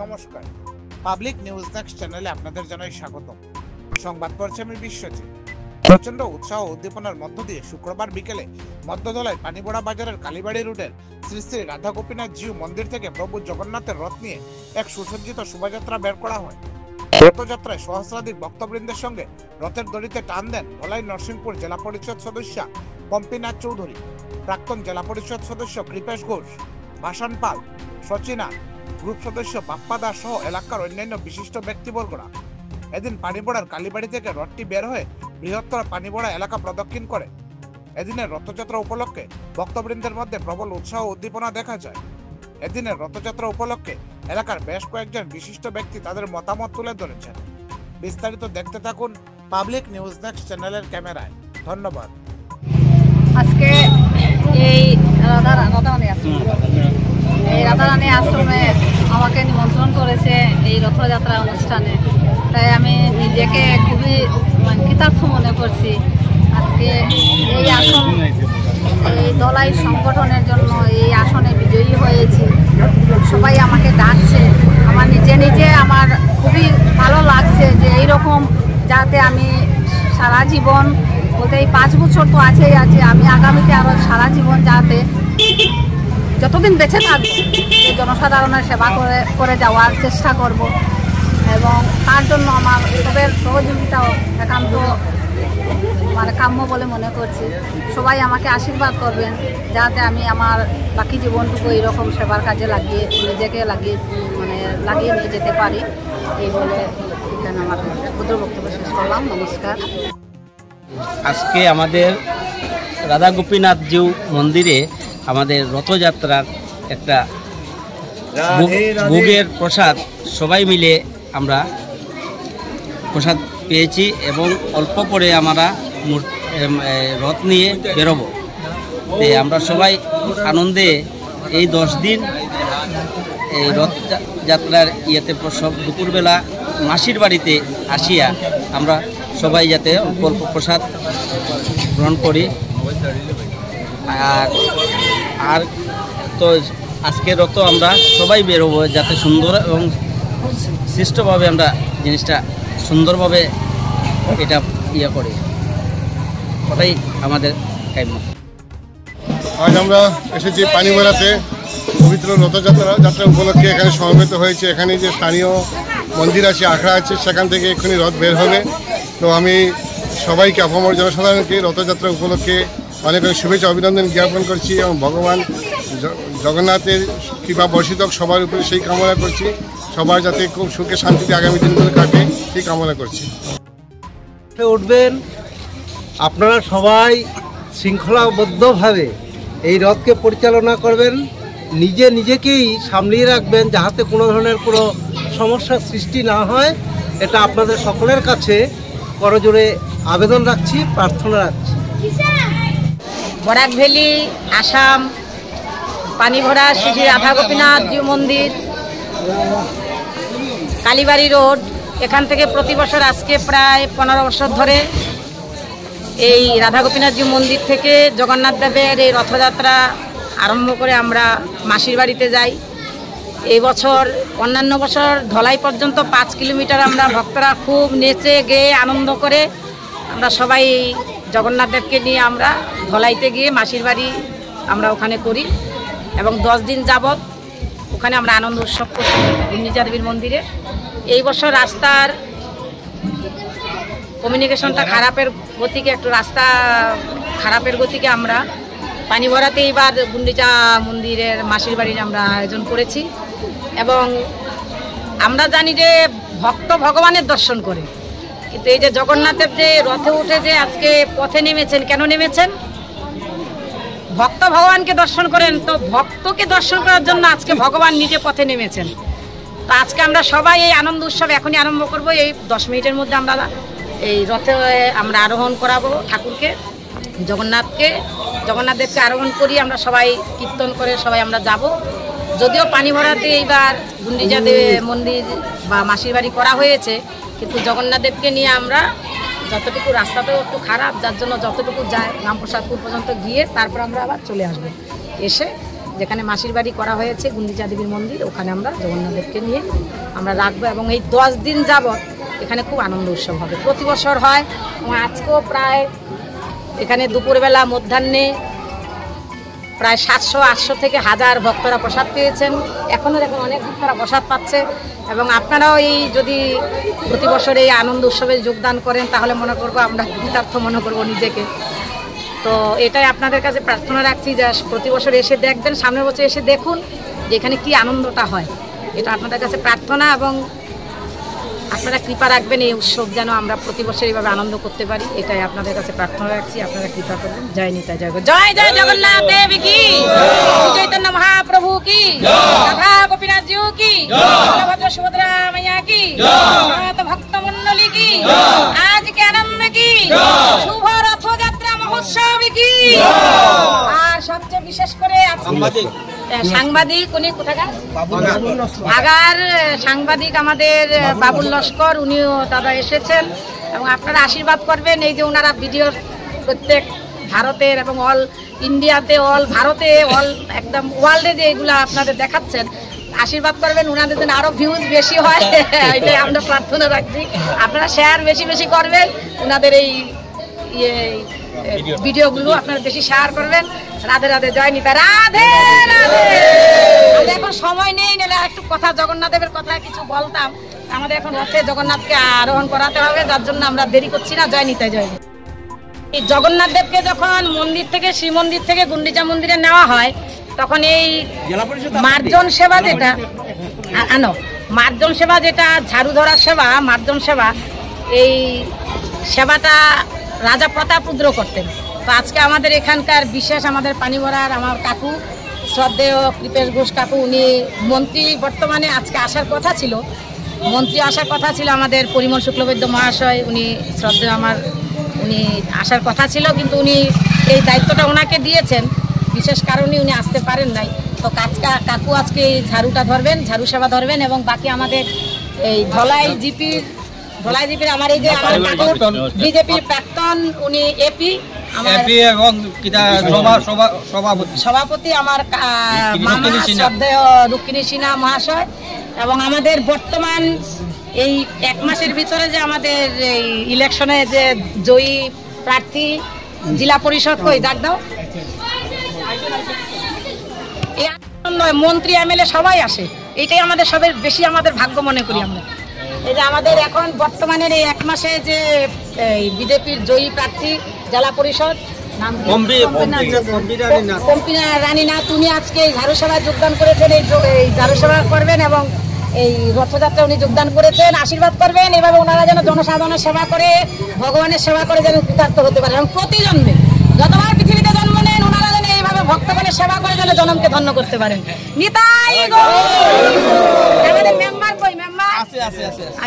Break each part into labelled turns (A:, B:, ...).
A: নমস্কার, public news next চ্যানেলে আপনাদের জানাই স্বাগতম। সংবাদ পড়ছি আমি বিশ্বজিৎ। প্রচন্ড উৎসাহ ও উদ্দীপনার মধ্য দিয়ে শুক্রবার বিকেলে মধ্যধলায় পানিবোড়া বাজারের কালীবাড়ি রুটের শ্রী শ্রী রাধা গোপীনাথ জিউ মন্দির থেকে প্রভু জগন্নাথের রথ নিয়ে এক সুসজ্জিত শোভাযাত্রা বের করা হয়। রথযাত্রায় সহস্রাধিক ভক্তবৃন্দের সঙ্গে রথের দড়িতে টান দেন ধলাই নরসিংপুর জেলা পরিষদ সদস্য পম্পিনাথ চৌধুরী, প্রাক্তন জেলা পরিষদ সদস্য কৃপেশ ঘোষ, ভাসান পাল, সচিনা, গ্রুপ সদস্য বাপ্পা দাস সহ এলাকার অন্যান্য বিশিষ্ট ব্যক্তিবর্গরা। এদিন পানিবোড়ার কালীবাড়ি থেকে রথটি বের হয়ে বৃহত্তর পানিবোড়া এলাকা প্রদক্ষিণ করে। এদিনের রথযাত্রা উপলক্ষে ভক্তবৃন্দের মধ্যে প্রবল উৎসাহ ও উদ্দীপনা দেখা যায়। এদিনের রথযাত্রা উপলক্ষে এলাকার বেশ কয়েকজন বিশিষ্ট ব্যক্তি তাদের মতামত তুলে ধরেছেন। বিস্তারিত দেখতে থাকুন পাবলিক নিউজ নেক্সট চ্যানেলের ক্যামেরায়। ধন্যবাদ।
B: আজকে এই রাধারানী আশ্রমে আমাকে নিমন্ত্রণ করেছে এই রথযাত্রা অনুষ্ঠানে, তাই আমি নিজেকে খুবই কৃতার্থ মনে করছি। আজকে এই আসন, এই দলাই সংগঠনের জন্য এই আসনে বিজয়ী হয়েছি। সবাই আমাকে ডাকছে, আমার নিজে আমার খুবই ভালো লাগছে যে এইরকম যাতে আমি সারা জীবন বলতে এই 5 বছর তো আছেই আছে, আমি আগামীতে আরও সারা জীবন যাতে যতদিন বেঁচে থাকবো এই জনসাধারণের সেবা করে যাওয়ার চেষ্টা করব এবং তার জন্য আমার সবের সহযোগিতাও একান্ত কাম্য বলে মনে করছি। সবাই আমাকে আশীর্বাদ করবেন যাতে আমি আমার বাকি জীবনটুকু এইরকম সেবার কাজে নিজেকে লাগিয়ে নিয়ে যেতে পারি। এই বলে এখানে আমার ক্ষুদ্র বক্তব্য শেষ করলাম। নমস্কার।
C: আজকে আমাদের রাধা গোপীনাথ জিউ মন্দিরে আমাদের রথযাত্রার একটা ভোগের প্রসাদ সবাই মিলে আমরা প্রসাদ পেয়েছি এবং অল্প পরে আমরা রথ নিয়ে বেরোবো। আমরা সবাই আনন্দে এই 10 দিন এই রথযাত্রার ইয়েতে সব দুপুরবেলা মাসির বাড়িতে আসিয়া আমরা সবাই যাতে অল্প অল্প প্রসাদ গ্রহণ করি। আর তো আজকের রথ আমরা সবাই বেরোবো যাতে সুন্দর এবং সৃষ্টভাবে আমরা জিনিসটা সুন্দরভাবে এটা করি, ওটাই আমাদের কাম্য।
D: আজ আমরা এসেছি পানিবোড়াতে পবিত্র রথযাত্রা উপলক্ষে এখানে সমবেত হয়েছে। এখানে যে স্থানীয় মন্দির আছে, আখড়া আছে, সেখান থেকে এক্ষুনি রথ বের হবে। তো আমি সবাইকে আপামর জনসাধারণকে রথযাত্রা উপলক্ষে অনেক অনেক শুভেচ্ছা অভিনন্দন জ্ঞাপন করছি এবং ভগবান জগন্নাথের কৃপা বর্ষিত সবার উপরে সেই কামনা করছি। সবার যাতে খুব সুখে শান্তিতে আগামী দিনগুলো কাটে সেই কামনা করছি।
E: উঠবেন আপনারা সবাই শৃঙ্খলাবদ্ধভাবে এই রথকে পরিচালনা করবেন, নিজেকেই সামলিয়ে রাখবেন যাতে কোনো ধরনের কোনো সমস্যার সৃষ্টি না হয়। এটা আপনাদের সকলের কাছে করজোড়ে আবেদন রাখছি, প্রার্থনা রাখছি।
B: বরাক ভ্যালি, আসাম, পানিভরা শ্রী শ্রী রাধা গোপীনাথ জিউ মন্দির, কালীবাড়ি রোড, এখান থেকে প্রতি বছর আজকে প্রায় 15 বছর ধরে এই রাধা গোপীনাথ জিউ মন্দির থেকে জগন্নাথ দেবের এই রথযাত্রা আরম্ভ করে আমরা মাসির বাড়িতে যাই। এই বছর অন্যান্য বছর ধলাই পর্যন্ত 5 কিলোমিটার আমরা ভক্তরা খুব নেচে গেয়ে আনন্দ করে আমরা সবাই জগন্নাথ দেবকে নিয়ে আমরা ধলাইতে গিয়ে মাসির বাড়ি আমরা ওখানে করি এবং 10 দিন যাবৎ ওখানে আমরা আনন্দ উৎসব করি গুন্ডিচা দেবীর মন্দিরে। এই বছর রাস্তার কমিউনিকেশনটা খারাপের গতিকে রাস্তা খারাপের গতিকে আমরা পানিভরাতে এইবার গুন্ডিচা মন্দিরের মাসির বাড়ির আমরা আয়োজন করেছি এবং আমরা জানি যে ভক্ত ভগবানের দর্শন করে, কিন্তু এই যে জগন্নাথের যে রথে উঠে যে আজকে পথে নেমেছেন, কেন নেমেছেন? ভক্ত ভগবানকে দর্শন করেন, তো ভক্তকে দর্শন করার জন্য আজকে ভগবান নিজে পথে নেমেছেন। তো আজকে আমরা সবাই এই আনন্দ উৎসব এখনই আরম্ভ করব। এই 10 মিনিটের মধ্যে আমরা এই রথে আমরা আরোহণ করাবো ঠাকুরকে, জগন্নাথ দেবকে আরোহণ করি। আমরা সবাই কীর্তন করে সবাই আমরা যাব। যদিও পানিভরাতে এইবার গুন্ডিচা দেব মন্দির বা মাসির বাড়ি করা হয়েছে, কিন্তু জগন্নাথ দেবকে নিয়ে আমরা যতটুকু, রাস্তাটাও একটু খারাপ, যার জন্য যতটুকু যায় রামপ্রসাদপুর পর্যন্ত গিয়ে তারপর আমরা আবার চলে আসবো। এসে
F: যেখানে মাসির বাড়ি করা হয়েছে গুন্ডিচা দেবীর মন্দির, ওখানে আমরা জগন্নাথ দেবকে নিয়ে আমরা রাখবো এবং এই 10 দিন যাবৎ এখানে খুব আনন্দ উৎসব হবে। প্রতি বছর হয় এবং আজকেও প্রায় এখানে দুপুরবেলা মধ্যাহ্নে প্রায় 700-800 থেকে 1000 ভক্তরা প্রসাদ পেয়েছেন। এখনও দেখুন অনেক ভক্তরা প্রসাদ পাচ্ছে এবং আপনারাও এই যদি প্রতি বছর এই আনন্দ উৎসবে যোগদান করেন তাহলে মনে করবো আমরা কৃতার্থ মনে করবো নিজেকে। তো এটাই আপনাদের কাছে প্রার্থনা রাখছি যে প্রতি বছর এসে দেখবেন, সামনের বছর এসে দেখুন যে এখানে কী আনন্দটা হয়। এটা আপনাদের কাছে প্রার্থনা এবং আপনারা কৃপা রাখবেন এই উৎসব যেন আমরা প্রতি বছর এইভাবে আনন্দ করতে পারি, এটাই আপনাদের কাছে প্রার্থনা রাখছি। আপনারা কৃপা করবেন। জয় নিতাই জয় জয় জয় জগন্নাথ দেব কি, চৈতন্য মহাপ্রভু কি, রাধা গোপীনাথ জিউ কি, বলভদ্র সুভদ্রা মাইয়া কি, সমস্ত ভক্ত মণ্ডলী কি, আজকে আনন্দ কি, শুভ রথযাত্রা মহোৎসব কি। আর সবচেয়ে বিশেষ করে সাংবাদিক উনি কোথাকার আগার সাংবাদিক আমাদের বাবুল লস্কর, উনিও দাদা এসেছেন এবং আপনারা আশীর্বাদ করবেন। এই যে ওনারা ভিডিও প্রত্যেক ভারতের এবং অল ইন্ডিয়াতে, অল ভারতে, অল একদম ওয়ার্ল্ডে যে এগুলো আপনাদের দেখাচ্ছেন, আশীর্বাদ করবেন ওনাদের যেন আরো ভিউজ বেশি হয়, এটাই আমরা প্রার্থনা রাখছি। আপনারা শেয়ার বেশি বেশি করবেন, ওনাদের এই ভিডিওগুলো আপনারা বেশি শেয়ার করবেন। রাধে রাধে, জয় নিতা, রাধে রাধে। এখন সময় নেই, নিলে একটু কথা জগন্নাথ দেবের কথা কিছু বলতাম। আমাদের এখন রথে জগন্নাথকে আরোহণ করাতে হবে, যার জন্য আমরা দেরি করছি না। জয় নিতাই জয়। এই জগন্নাথ দেবকে যখন মন্দির থেকে, শ্রীমন্দির থেকে গুন্ডিচা মন্দিরে নেওয়া হয়, তখন এই মার্জন সেবা যেটা মার্জন সেবা, যেটা ঝাড়ু ধরার সেবা, মার্জন সেবা, এই সেবাটা রাজা প্রতাপরুদ্র করতেন। তো আজকে আমাদের এখানকার বিশেষ আমাদের পানিভরার আমার কাকু শ্রদ্ধেয় কৃপেশ ঘোষ কাকু, উনি মন্ত্রী বর্তমানে আজকে আসার কথা ছিল, মন্ত্রী আসার কথা ছিল আমাদের পরিমল শুক্লবৈদ্য মহাশয়, উনি শ্রদ্ধেয় উনি আসার কথা ছিল, কিন্তু উনি এই দায়িত্বটা ওনাকে দিয়েছেন, বিশেষ কারণে উনি আসতে পারেন নাই। তো কাকু আজকে এই ঝাড়ুটা ধরবেন, ঝাড়ু সেবা ধরবেন এবং বাকি আমাদের এই ধলাই জিপির আমার এই যে বিজেপির প্রাক্তন উনি এপি এবং সভাপতি আমার মামা শ্রদ্ধেয় রুক্মিণী সিনহা মহাশয় এবং আমাদের বর্তমান এই 1 মাসের ভিতরে যে আমাদের এই ইলেকশনে যে জয়ী প্রার্থী জেলা পরিষদ ডাক দাও, মন্ত্রী এমএলএ সবাই আসে, এটাই আমাদের সবের বেশি আমাদের ভাগ্য মনে করি আমরা। এই যে আমাদের এখন বর্তমানের এই 1 মাসে যে বিজেপির জয়ী প্রার্থী জেলা পরিষদ পম্পিনা রানীনাথ, উনি আজকে এই ঝাড়ু সেবায় যোগদান করেছেন, এই ঝাড়ু সেবা করবেন এবং এই রথযাত্রা উনি যোগদান করেছেন। আশীর্বাদ করবেন এভাবে ওনারা যেন জনসাধারণের সেবা করে, ভগবানের সেবা করে যেন কৃতার্থ হতে পারে এবং প্রতি জন্মে যতবার পৃথিবীতে জন্ম নেন ওনারা যেন এইভাবে ভক্তগণের সেবা করে যেন জনমকে ধন্য করতে পারেন। নিতাই আমাদের মেম্বার কই? মেম্বার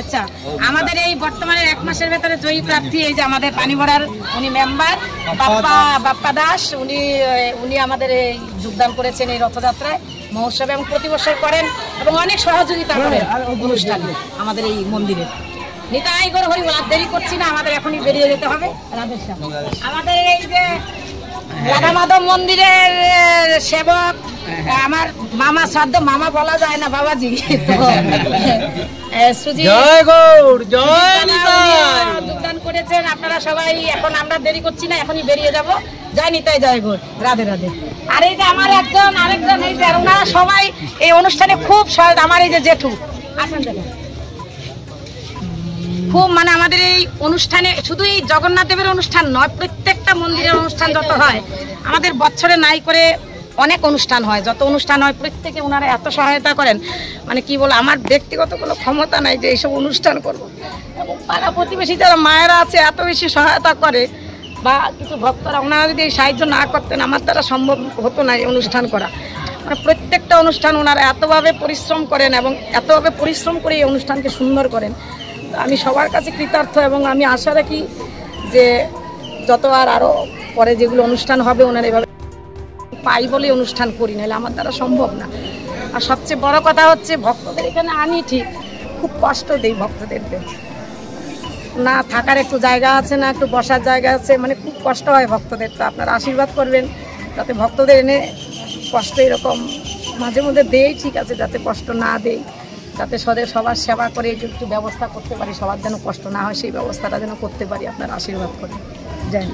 F: আচ্ছা, আমাদের এই বর্তমানে 1 মাসের ভেতরে জয়ী প্রার্থী এই যে আমাদের পানিভরার উনি মেম্বার বাপ্পা দাস, উনি আমাদের এই যোগদান করেছেন এই রথযাত্রায় মহোৎসবে এবং প্রতি বছর করেন এবং অনেক সহযোগিতা করেন অনুষ্ঠানে আমাদের এই মন্দিরে। নিতাই গৌর হরি বল, দেরি করছি না, আমাদের এখনই বেরিয়ে যেতে হবে। রাধেশ্যাম আমাদের এই যে রাধা মাধব মন্দিরের সেবক আমার মামা, শ্রাদ্ধ মামা বলা যায় না বাবাজি, যোগদান করেছেন আপনারা সবাই। এখন আমরা দেরি করছি না, এখনই বেরিয়ে যাব। জয় নিতাই জয় গৌর, রাধে রাধে। আর এই যে আমার আরেকজন এই যে ওনারা সবাই এই অনুষ্ঠানে খুব সহায়তা, আমার এই যে জেঠু আসেন দেখেন, খুব মানে আমাদের এই অনুষ্ঠানে শুধু এই জগন্নাথ দেবের অনুষ্ঠান নয়, প্রত্যেকটা মন্দিরের অনুষ্ঠান যত হয় আমাদের বছরে নাই করে অনেক অনুষ্ঠান হয়, যত অনুষ্ঠান হয় প্রত্যেকে ওনারা এত সহায়তা করেন, মানে কি বল, আমার ব্যক্তিগত কোনো ক্ষমতা নাই যে এইসব অনুষ্ঠান করবো। এবং পাড়া প্রতিবেশী যারা মায়েরা আছে এত বেশি সহায়তা করে, বা কিছু ভক্তরা ওনারা যদি এই সাহায্য না করতেন আমার দ্বারা সম্ভব হতো না এই অনুষ্ঠান করা। মানে প্রত্যেকটা অনুষ্ঠান ওনারা এতভাবে পরিশ্রম করেন এবং এতভাবে পরিশ্রম করে এই অনুষ্ঠানকে সুন্দর করেন। আমি সবার কাছে কৃতার্থ এবং আমি আশা রাখি যে যত আরও পরে যেগুলো অনুষ্ঠান হবে ওনারা এভাবে পাই বলে অনুষ্ঠান করি, নাহলে আমার দ্বারা সম্ভব না। আর সবচেয়ে বড় কথা হচ্ছে ভক্তদের এখানে আনি ঠিক, খুব কষ্ট দেই ভক্তদেরকে, না থাকার একটু জায়গা আছে, না একটু বসার জায়গা আছে, মানে খুব কষ্ট হয় ভক্তদের। তো আপনারা আশীর্বাদ করবেন যাতে ভক্তদের এনে কষ্ট এরকম মাঝে মধ্যে দেই, ঠিক আছে, যাতে কষ্ট না দেই, যাতে সবার সেবা করে একটু ব্যবস্থা করতে পারি, সবার যেন কষ্ট না হয় সেই ব্যবস্থাটা যেন করতে পারি। আপনার আশীর্বাদ করে যাই।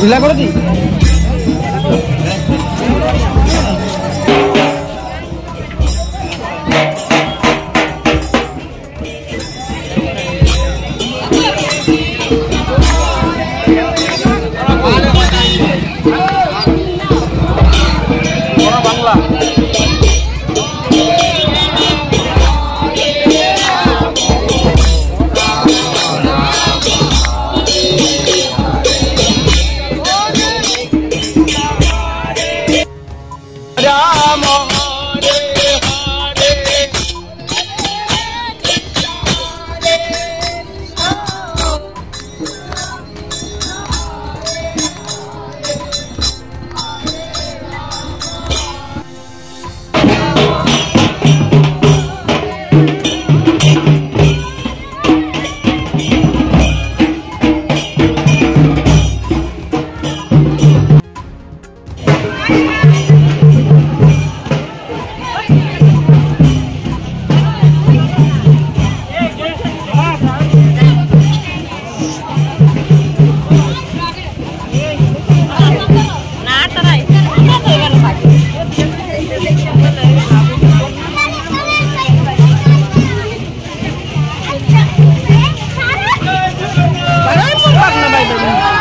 E: ঢিলা করে দিই। বাংলা
F: বাই